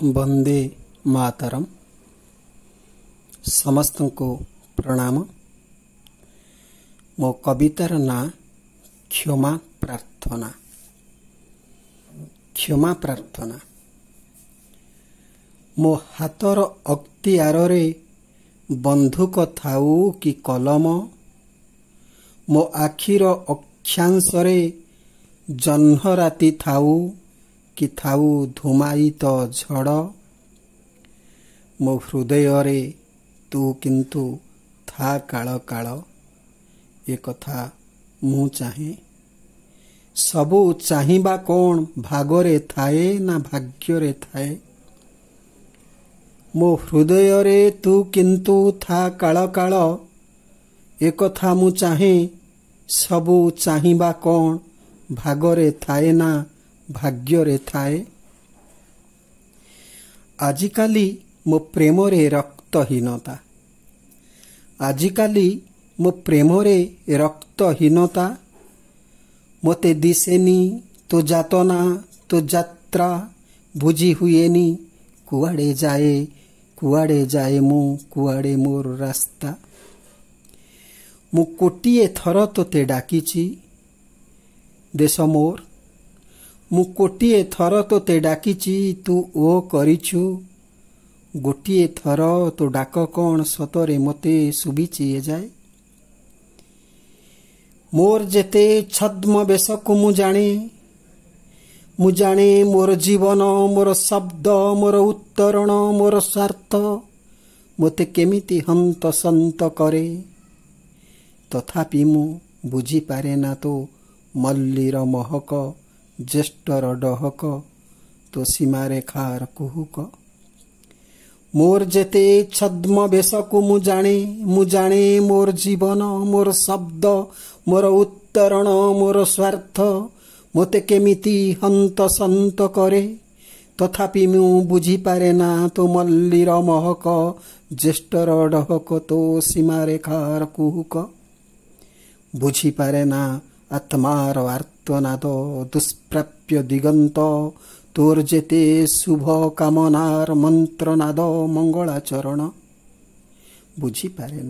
वंदे मातरम। समस्त को प्रणाम। मो कवितार ना क्षमा प्रार्थना। क्षमा प्रार्थना। मो हाथर अक्तियारे बंधुक थाऊ कि कलम, मो आखिर अक्षांशरे जह्न राति थाऊ कि थाऊ धूमायित झड़, मो हृदय तू किंतु था काल काल। ए कथा मु चाहे। सबु चाहिबा कौन भागरे थाए ना भाग्यरे थाए। मो हृदय तू किंतु था काल काल। ए कथा मु चाहे। सबु चाहिबा कौन भागरे थाए ना भाग्यरे थाए। आजिकाली मो प्रेमरे रक्तहीनता। आजिकाली मो प्रेमरे रक्तहीनता। मोते दिसेनी तो जातना तो यात्रा बुझी हुएनी। कुआड़े जाए मु कुआड़े मोर रास्ता। मु कोटिए थर तोते डाकिची देश मोर। मु कोटिए थर तोते डाकिची तू ओ करिछु। गोटिए थर तो डाक कौन सतरे मते सुबिची ए जाए। मोर जेते छद्म बेशकु मु जाने मोर जीवन मोर शब्द मोर उत्तरण मोर स्वार्थ मोते केमिति हंत संत करे। तथापि मु बुझी पारे ना तो मल्लीर महक ज्येष्ठर डहक तो सीमारेखार कुहुक। मोर जेते छद्म बेशकु मु जाने मोर जीवन मोर शब्द मोर उत्तरण मोर स्वार्थ मोते केमिति हंत संत करे। तथापि मु बुझी पारे ना तो मल्लीर महक ज्येष्ठर डहक तो सीमारेखार कुहुक। बुझी पारे ना आत्मार आर्तनाद दुष्प्राप्य दिगंत तोर जेते शुभ कामनार मंत्रनाद मंगलाचरण। बुझी पारे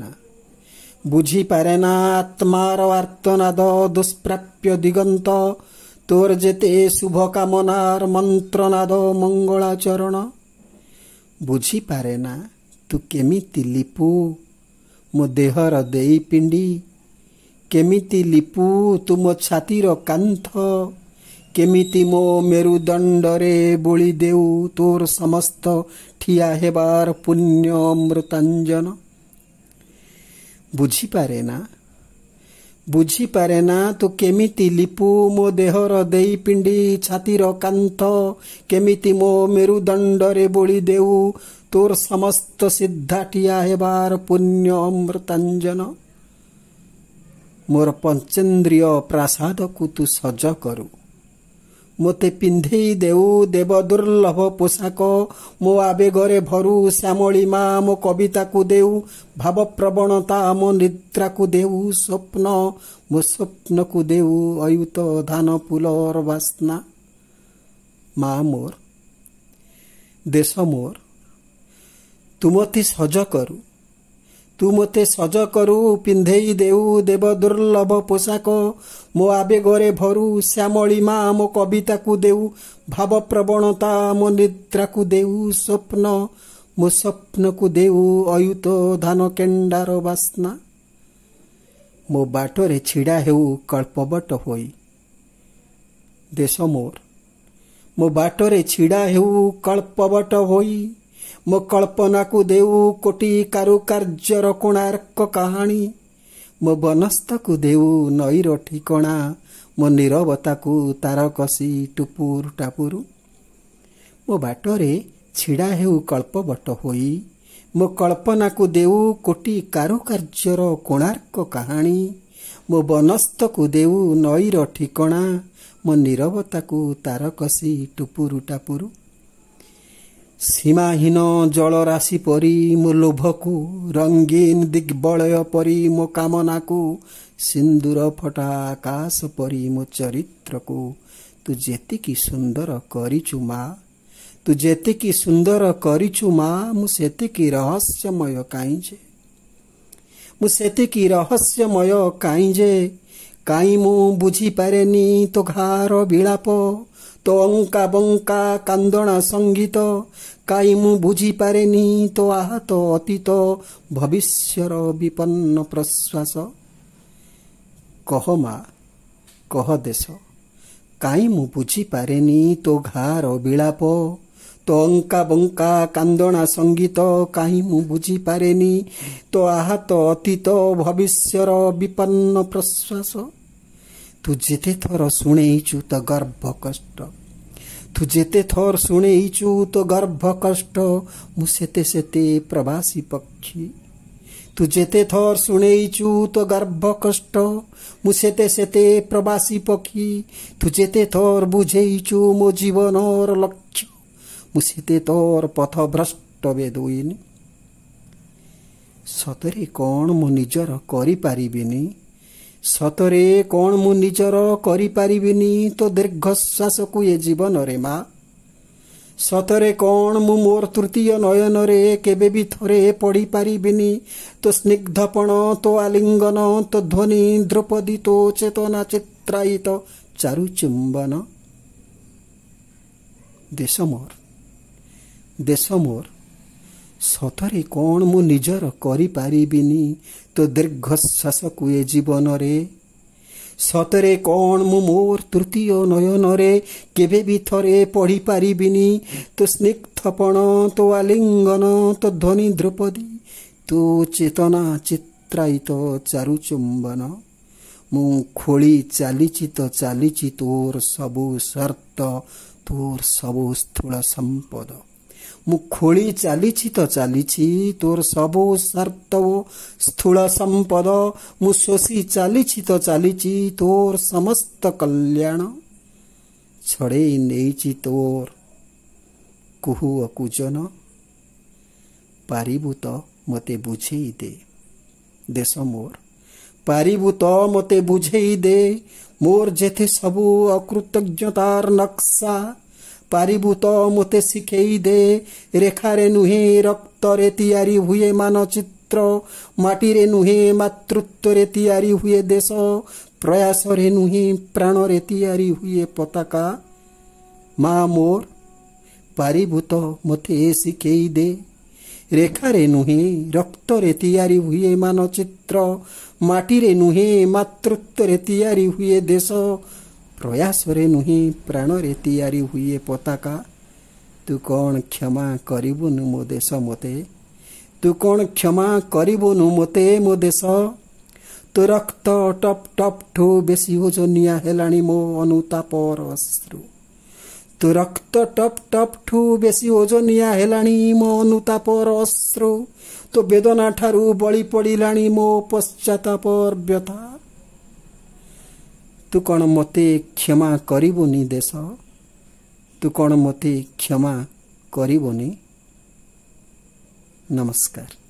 ना आत्मार आर्तनाद दुष्प्राप्य दिगंत तोर जेते शुभ कामनार मंत्रनाद मंगलाचरण। बुझी पारे ना तू केमिति लिपु मो देहर देई पिंडी। केमिति लिपु तू मो छातीर कांथ। केमिति मो मेरुदंडरे बोली देऊ तोर समस्त ठिया हेबार पुण्य अमृतांजन। बुझी पारे ना तू केमिति लिपु मो देहर देई पिंडी छातीर कांथ। केमिति मो मेरुदंडरे बोली देऊ तोर समस्त सिद्धा ठिया हेबार पुण्य अमृतांजन। मोर पंचेन्द्रिय प्रासाद को तू सज करू। मोते पिंधेई देऊ देव दुर्लभ पोशाक। मो आवेगरे भरू श्यामली मा मो कविता को देऊ। भाव प्रवणता मो निद्रा को देऊ। स्वप्न मो स्वप्न को देऊ अयुत धान फूलर वासना। माँ मोर देश मोर तू मते सज करू पिंधेई देऊ देव दुर्लभ पोशाक। मो आवेगरे भरू श्यामली मा मो कविता को देऊ। भाव प्रवणता मो निद्रा को देऊ। स्वप्न मो स्वप्न को देऊ अयुत धान केंडार वासना। मो बाटरे छिड़ा हेऊ कल्पवट होई देश मोर। मो बाटरे छिड़ा हेऊ कल्पवट होई। मो कल्पना को देऊ कोटि कारुकार्यर कोणार्क कहानी। मो बनस्थ को देऊ नईर ठिकणा। मो नीरवता को तारकसी टुपुर टापुरु। मो बाटरे छिड़ा हेऊ कल्पवट होई। मो कल्पना को देऊ कोटि कारुकार्यर कोणार्क कहानी। मो बनस्थ को देऊ नईर ठिकणा। मो नीरवता को तारकसी टुपुरु टापुरु। सीमाहीन जलराशि परी मो लोभकु रंगीन दिग्बलय परी मो कामनाकु सिंदूर फटा आकाश परी मो चरित्रकु तू जेतिकी सुंदर करिचु मा तू जेतिकी सुंदर करिछु मा मु सेतिकी रहस्यमय काई जे मु सेतिकी रहस्यमय काई जे काई मु बुझी पारेनी तो घार विलाप तो अंका बंका कांदणा संगीत काई मु बुझी पारेनी तो आहत अतीत भविष्यर विपन्न प्रश्वास कह मा कह देश काई मु बुझी पारेनी तो घार विलाप तो अंका बंका कांदणा संगीत काई मु बुझी पारेनी तो आहत अतीत भविष्यर विपन्न प्रश्वास तू जेते थर शुणेइचु तो गर्भ कष्ट तू जेते थर शुणेइचु तो गर्भ कष्ट मु सेते सेते प्रवासी पक्षी तू जेते थर शुणेइचु तो गर्भ कष्ट मु सेते सेते प्रवासी पक्षी तू जेते थर बुझेइचु मो जीवनर लक्ष्य मु सेते तोर पथ भ्रष्ट बेदुइनी सतरे कौन मु निजर करि पारिबिनी सतरे कौन मु निजर करि पारिबिनी तो दीर्घश्वास को ये जीवन रे मा सतरे कौन मु मोर तृतीय नयन रे केबे भी थरे पढ़ी पारिबिनी तो स्निग्धपण तो आलिंगन तो ध्वनि द्रौपदी तो चेतना चित्रायित चारु चुंबन देश मोर सतरे कौन मु निजर करि पारिबिनी तो दीर्घश्वास को ये जीवन रे सतरे कौन मु मोर तृतीय नयन रे केबे भी थरे पढ़ी पारिबिनी तो स्निग्धपण तो आलिंगन तो ध्वनि द्रौपदी तो चेतना चित्रायित चारु चुंबन मु खोली चालीची तो चालीची तोर सबु शर्त तोर सबु स्थूल संपद मु खोली चालीची तो चालीची तोर सबु शर्त स्थूल संपद मु शोषी चालीची तो चालीची तोर समस्त कल्याण छड़े नेइची तोर कुहु अकुजन पारिबु तो मते बुझेई दे देश मोर पारिबु तो मते बुझेई दे मोर जेथे सबु अकृतज्ञतार नक्शा पारिबु तो मते शिखेई दे रेखारे नुहे रक्तरे तैयारी हुए मानचित्र माटीरे नुहे मातृत्वरे तैयारी हुए देश प्रयासरे नुहे प्राणरे तैयारी हुए पताका मा मोर पारिबु तो मते शिखेई दे रेखारे नुहे रक्तरे तैयारी हुए मानचित्र माटीरे नुहे मातृत्वरे तैयारी हुए देश प्रयासरे नुहे प्राणरे तैयारी हुए पताका तू कौन क्षमा करिबुनु मो देश मते तू कौन क्षमा करिबुनु मते मो देश तो रक्त टप टप ठो बेसी ओजनिया हेलाणी मो अनुतापर अश्रु तो रक्त टप टप ठो बेसी ओजनिया हेलाणी मो अनुतापर अश्रु तो वेदना ठारू बळी पड़िलाणी मो पश्चातापर व्यथा तू कौन मते क्षमा करिबुनी देश तू कौन मते क्षमा करिबुनी नमस्कार।